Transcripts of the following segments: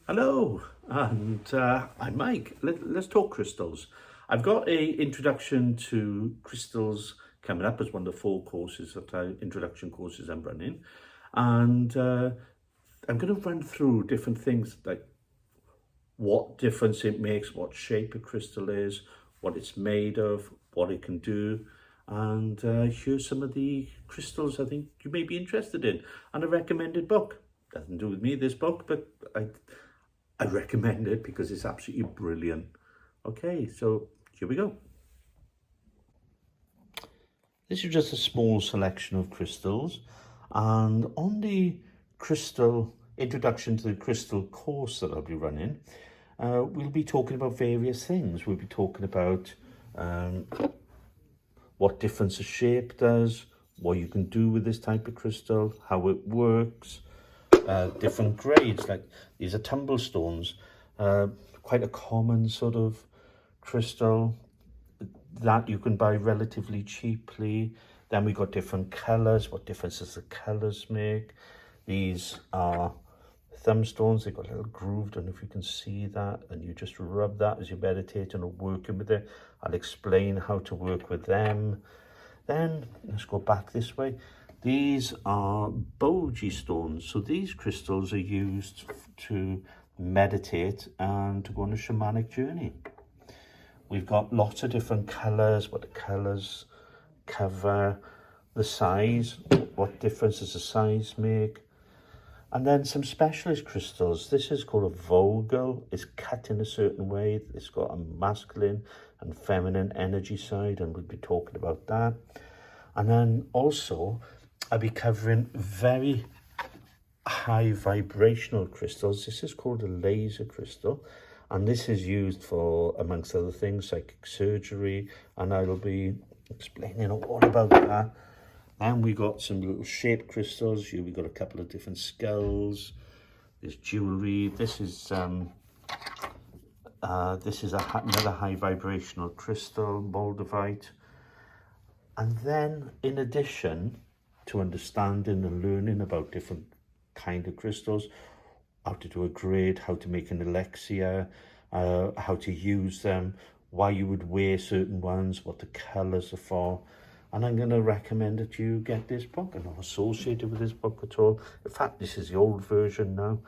Hello, and I'm Mike. Let's talk crystals. I've got a introduction to crystals coming up as one of the four courses introduction courses I'm running, and I'm going to run through different things like what difference it makes, what shape a crystal is, what it's made of, what it can do, and here's some of the crystals I think you may be interested in, and a recommended book. Nothing to do with me, this book, but I recommend it because it's absolutely brilliant. Okay, so here we go. This is just a small selection of crystals, and on the crystal introduction to the crystal course that I'll be running, we'll be talking about various things. We'll be talking about what difference a shape does, what you can do with this type of crystal, how it works, different grades. Like these are tumble stones, quite a common sort of crystal that you can buy relatively cheaply. Then we got different colors. What difference does the colors make? These are thumb stones. They've got a little groove. Don't know if you can see that. And you just rub that as you're meditating or working with it. I'll explain how to work with them. Then let's go back this way. These are boji stones. So these crystals are used to meditate and to go on a shamanic journey. We've got lots of different colours, what the colours cover, the size, what difference does the size make. And then some specialist crystals. This is called a vogel. It's cut in a certain way. It's got a masculine and feminine energy side, and we'll be talking about that. And then also, I'll be covering very high vibrational crystals. This is called a laser crystal, and this is used for, amongst other things, psychic surgery, and I will be explaining all about that. And we got some little shaped crystals. Here we got a couple of different skulls. There's jewelry. This is another high vibrational crystal, moldavite. And then, in addition to understanding and learning about different kind of crystals, how to do a grade, how to make an elixir, how to use them, why you would wear certain ones, what the colours are for. And I'm going to recommend that you get this book. I'm not associated with this book at all. In fact, this is the old version now.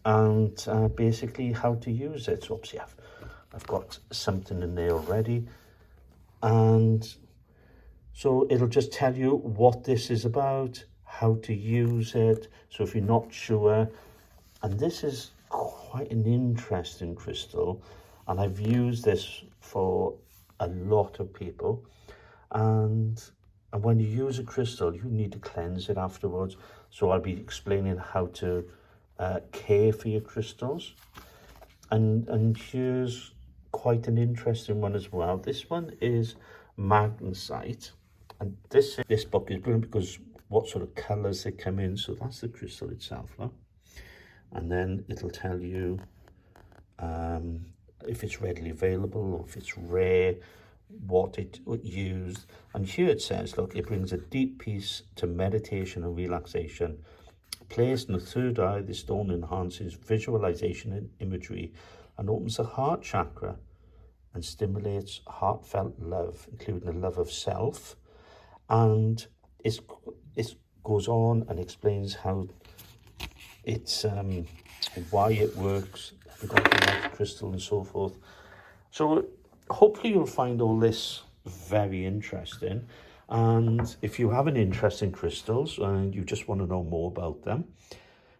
And basically how to use it. So obviously I've got something in there already. And so it'll just tell you what this is about, how to use it. So if you're not sure, and this is quite an interesting crystal, and I've used this for a lot of people. And when you use a crystal, you need to cleanse it afterwards. So I'll be explaining how to care for your crystals. And here's quite an interesting one as well. This one is magnesite. And this book is brilliant because what sort of colours they come in. So that's the crystal itself. Huh? And then it'll tell you if it's readily available or if it's rare, what it used. And here it says, look, it brings a deep peace to meditation and relaxation. Placed in the third eye, this stone enhances visualization and imagery and opens the heart chakra and stimulates heartfelt love, including the love of self. And it goes on and explains how it's why it works, the crystal and so forth. So hopefully you'll find all this very interesting. And if you have an interest in crystals and you just want to know more about them,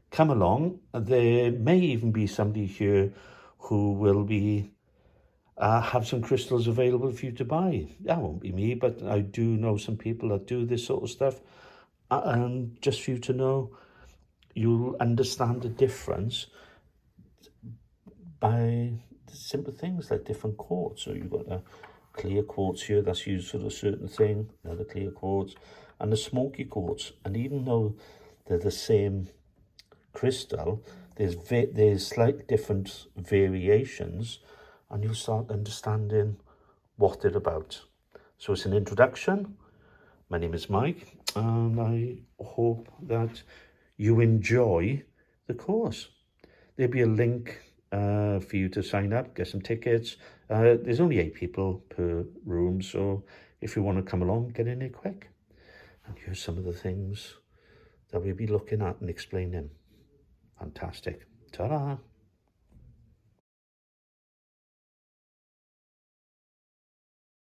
come along. There may even be somebody here who will be have some crystals available for you to buy. That won't be me, but I do know some people that do this sort of stuff. And just for you to know, you'll understand the difference by simple things like different quartz. So you've got a clear quartz here that's used for a certain thing, another clear quartz, and a smoky quartz. And even though they're the same crystal, there's slight different variations, and you'll start understanding what they're about. So it's an introduction. My name is Mike, and I hope that you enjoy the course. there'll be a link for you to sign up, get some tickets. There's only 8 people per room, so if you want to come along, get in there quick. And here's some of the things that we'll be looking at and explaining. Fantastic. Ta-da!